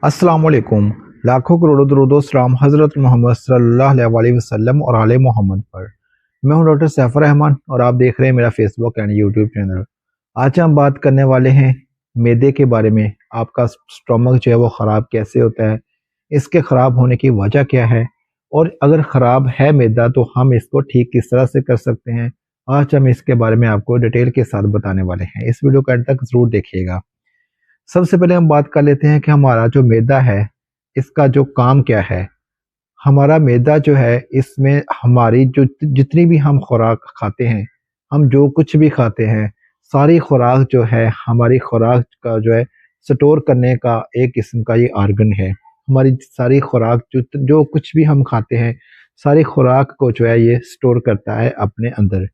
अस्सलाम वालेकुम। लाखों करोड़ों दरूद सलाम हज़रत मोहम्मद सल्लल्लाहु अलैहि वसल्लम और आले मोहम्मद पर। मैं हूं डॉक्टर सैफुर रहमान और आप देख रहे हैं मेरा फेसबुक एंड यूट्यूब चैनल। आज हम बात करने वाले हैं मैदे के बारे में। आपका स्टोमक जो है वो ख़राब कैसे होता है, इसके ख़राब होने की वजह क्या है, और अगर ख़राब है मैदा तो हम इसको ठीक किस तरह से कर सकते हैं। आज हम इसके बारे में आपको डिटेल के साथ बताने वाले हैं। इस वीडियो को अंत तक ज़रूर देखिएगा। सबसे पहले हम बात कर लेते हैं कि हमारा जो मैदा है इसका जो काम क्या है। हमारा मैदा जो है इसमें हमारी जो जितनी भी हम खुराक खाते हैं, हम जो कुछ भी खाते हैं, सारी खुराक जो है हमारी खुराक का जो है स्टोर करने का एक किस्म का ये आर्गन है। हमारी सारी खुराक जो जो कुछ भी हम खाते हैं, सारी खुराक को जो है ये स्टोर करता है अपने अंदर।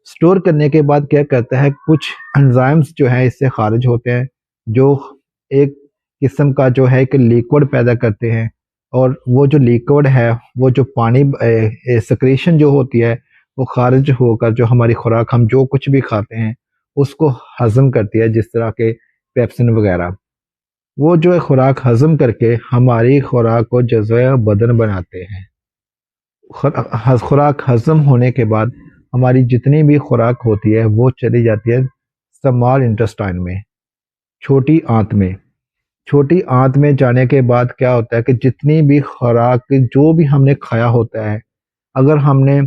स्टोर करने के बाद क्या करता है, कुछ एंजाइम्स जो है इससे खारिज होते हैं, जो एक किस्म का जो है कि लिक्विड पैदा करते हैं। और वो जो लिक्विड है, वो जो पानी सेक्रेशन जो होती है, वो खारिज होकर जो हमारी खुराक हम जो कुछ भी खाते हैं उसको हजम करती है, जिस तरह के पेप्सिन वगैरह। वो जो है खुराक हजम करके हमारी खुराक को जज़्व बदन बनाते हैं। खुराक हजम होने के बाद हमारी जितनी भी खुराक होती है वो चली जाती है स्मॉल इंटेस्टाइन में, छोटी आंत में। छोटी आंत में जाने के बाद क्या होता है कि जितनी भी खुराक जो भी हमने खाया होता है, अगर हमने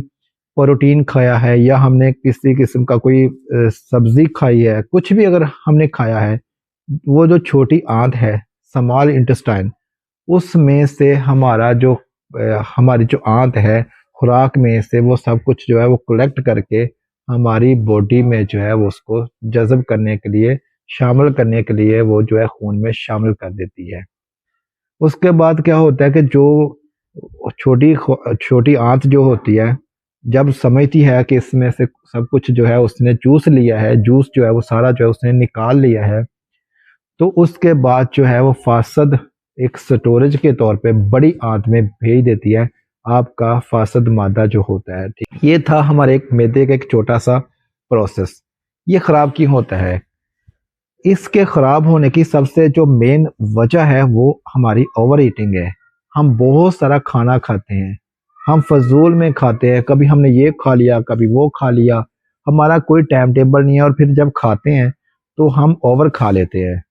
प्रोटीन खाया है या हमने किसी किस्म का कोई सब्जी खाई है, कुछ भी अगर हमने खाया है, वो जो छोटी आंत है स्मॉल इंटेस्टाइन, उसमें से हमारा जो हमारी जो आंत है, खुराक में से वो सब कुछ जो है वो कलेक्ट करके हमारी बॉडी में जो है वो उसको जज़ब करने के लिए, शामिल करने के लिए वो जो है खून में शामिल कर देती है। उसके बाद क्या होता है कि जो छोटी आंत जो होती है, जब समझती है कि इसमें से सब कुछ जो है उसने चूस लिया है, जूस जो है वो सारा जो है उसने निकाल लिया है, तो उसके बाद जो है वो फासद एक स्टोरेज के तौर पे बड़ी आंत में भेज देती है आपका फासद मादा जो होता है। ठीक, ये था हमारे एक मैदे का एक छोटा सा प्रोसेस। ये खराब क्यों होता है? इसके खराब होने की सबसे जो मेन वजह है वो हमारी ओवर ईटिंग है। हम बहुत सारा खाना खाते हैं, हम फजूल में खाते हैं, कभी हमने ये खा लिया कभी वो खा लिया, हमारा कोई टाइम टेबल नहीं है, और फिर जब खाते हैं तो हम ओवर खा लेते हैं।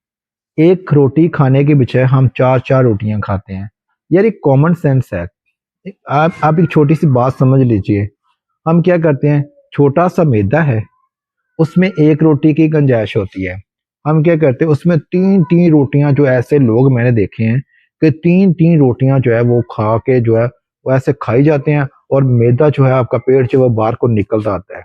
एक रोटी खाने के बजाय हम चार चार रोटियां खाते हैं। यार एक कॉमन सेंस है। आप एक छोटी सी बात समझ लीजिए। हम क्या करते हैं, छोटा सा मैदा है, उसमें एक रोटी की गुंजाइश होती है। हम क्या करते हैं, उसमें तीन तीन रोटियां, जो ऐसे लोग मैंने देखे हैं कि तीन तीन रोटियां जो है वो खा के जो है वो ऐसे खाई जाते हैं, और मैदा जो है आपका पेट जो है वो बाहर को निकलता आता है।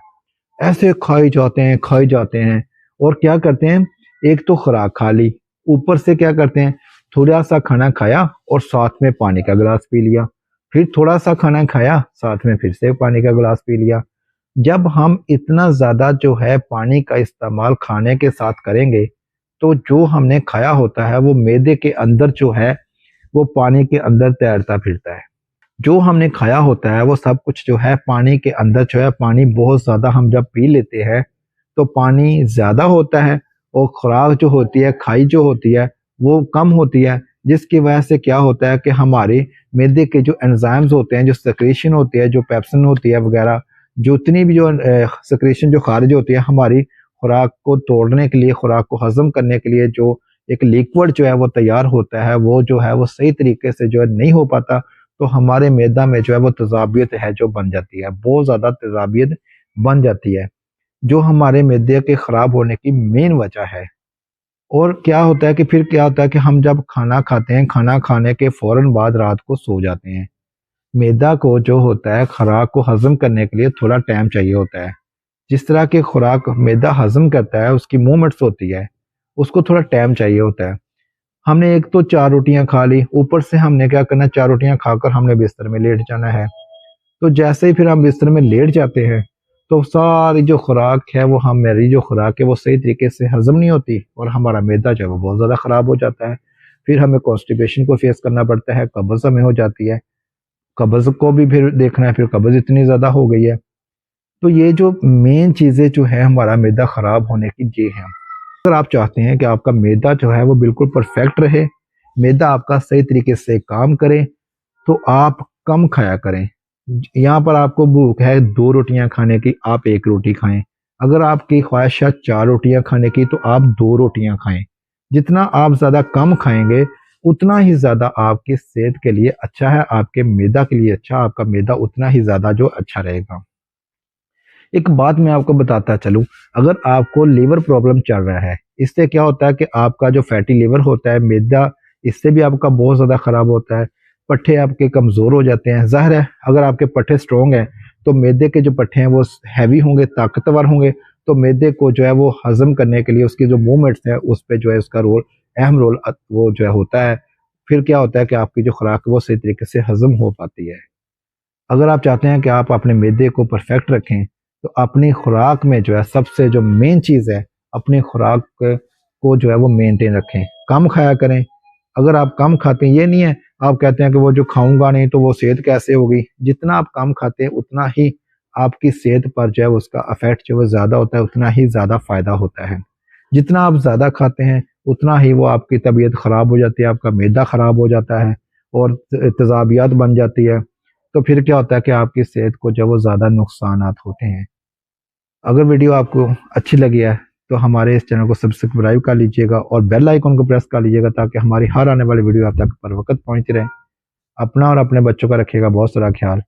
ऐसे खाई जाते हैं खाई जाते हैं, और क्या करते हैं, एक तो खुराक खा ली, ऊपर से क्या करते हैं, थोड़ा सा खाना खाया और साथ में पानी का गिलास पी लिया, फिर थोड़ा सा खाना खाया साथ में फिर से पानी का गिलास पी लिया। जब हम इतना ज्यादा जो है पानी का इस्तेमाल खाने के साथ करेंगे, तो जो हमने खाया होता है वो मैदे के अंदर जो है वो पानी के अंदर तैरता फिरता है। जो हमने खाया होता है वो सब कुछ जो है पानी के अंदर जो है, पानी बहुत ज़्यादा हम जब पी लेते हैं तो पानी ज़्यादा होता है, और खुराक जो होती है, खाई जो होती है, वो कम होती है। जिसकी वजह से क्या होता है कि हमारे मैदे के जो एंजाइम्स होते हैं, जो सेक्रेशन होती है, जो पेप्सिन होती है वगैरह, जो इतनी भी जो सेक्रेशन जो खारिज होती है हमारी खुराक को तोड़ने के लिए, खुराक को हजम करने के लिए, जो एक लिक्विड जो है वो तैयार होता है, वो जो है वो सही तरीके से जो है नहीं हो पाता, तो हमारे मैदा में जो है वो तेजाबियत है जो बन जाती है, बहुत ज़्यादा तेजाबियत बन जाती है, जो हमारे मैदे के ख़राब होने की मेन वजह है। और क्या होता है कि फिर क्या होता है कि हम जब खाना खाते हैं, खाना खाने के फ़ौरन बाद रात को सो जाते हैं। मैदा को जो होता है खुराक को हज़म करने के लिए थोड़ा टाइम चाहिए होता है। जिस तरह की खुराक मैदा हज़म करता है, उसकी मूवमेंट्स होती है, उसको थोड़ा टाइम चाहिए होता है। हमने एक तो 4 रोटियाँ खा ली, ऊपर से हमने क्या करना है, 4 रोटियाँ खाकर हमने बिस्तर में लेट जाना है। तो जैसे ही फिर हम बिस्तर में लेट जाते हैं, तो सारी जो खुराक है वो हमारी जो खुराक है वो सही तरीके से हज़म नहीं होती, और हमारा मैदा जो है वो बहुत ज़्यादा ख़राब हो जाता है। फिर हमें कॉन्स्टिपेशन को फेस करना पड़ता है, कब्ज़ हमें हो जाती है। कब्ज़ को भी फिर देखना है, फिर कब्ज़ इतनी ज़्यादा हो गई है। तो ये जो मेन चीज़ें जो है हमारा मैदा ख़राब होने की ये हैं। अगर आप चाहते हैं कि आपका मैदा जो है वो बिल्कुल परफेक्ट रहे, मैदा आपका सही तरीके से काम करे तो आप कम खाया करें। यहाँ पर आपको भूख है 2 रोटियां खाने की, आप 1 रोटी खाएं। अगर आपकी ख्वाहिश है 4 रोटियां खाने की, तो आप 2 रोटियां खाएं। जितना आप ज़्यादा कम खाएंगे उतना ही ज़्यादा आपकी सेहत के लिए अच्छा है, आपके मैदा के लिए अच्छा, आपका मैदा उतना ही ज़्यादा जो अच्छा रहेगा। एक बात मैं आपको बताता चलूं, अगर आपको लीवर प्रॉब्लम चल रहा है, इससे क्या होता है कि आपका जो फैटी लीवर होता है, मैदा, इससे भी आपका बहुत ज़्यादा ख़राब होता है। पट्ठे आपके कमज़ोर हो जाते हैं। ज़ाहिर है अगर आपके पट्ठे स्ट्रॉन्ग हैं तो मैदे के जो पट्ठे हैं वो हैवी होंगे, ताकतवर होंगे, तो मैदे को जो है वो हज़म करने के लिए उसकी जो मूवमेंट्स है उस पे जो है उसका रोल, अहम रोल वो जो है होता है। फिर क्या होता है कि आपकी जो खुराक है वो सही तरीके से हज़म हो पाती है। अगर आप चाहते हैं कि आप अपने मैदे को परफेक्ट रखें, तो अपनी खुराक में जो है सबसे जो मेन चीज़ है, अपनी खुराक को जो है वो मेंटेन रखें, कम खाया करें। अगर आप कम खाते हैं, ये नहीं है आप कहते हैं कि वो जो खाऊंगा नहीं तो वो सेहत कैसे होगी। जितना आप कम खाते हैं उतना ही आपकी सेहत पर जो है उसका इफेक्ट जो है ज़्यादा होता है, उतना ही ज़्यादा फायदा होता है। जितना आप ज़्यादा खाते हैं उतना ही वो आपकी तबीयत ख़राब हो जाती है, आपका मैदा ख़राब हो जाता है और तेज़ाबियत बन जाती है। तो फिर क्या होता है कि आपकी सेहत को जो है वो ज़्यादा नुकसानात होते हैं। अगर वीडियो आपको अच्छी लगी है तो हमारे इस चैनल को सब्सक्राइब कर लीजिएगा और बेल आइकन को प्रेस कर लीजिएगा ताकि हमारी हर आने वाली वीडियो आप तक पर वक्त पहुंचती रहे। अपना और अपने बच्चों का रखिएगा बहुत सारा ख्याल।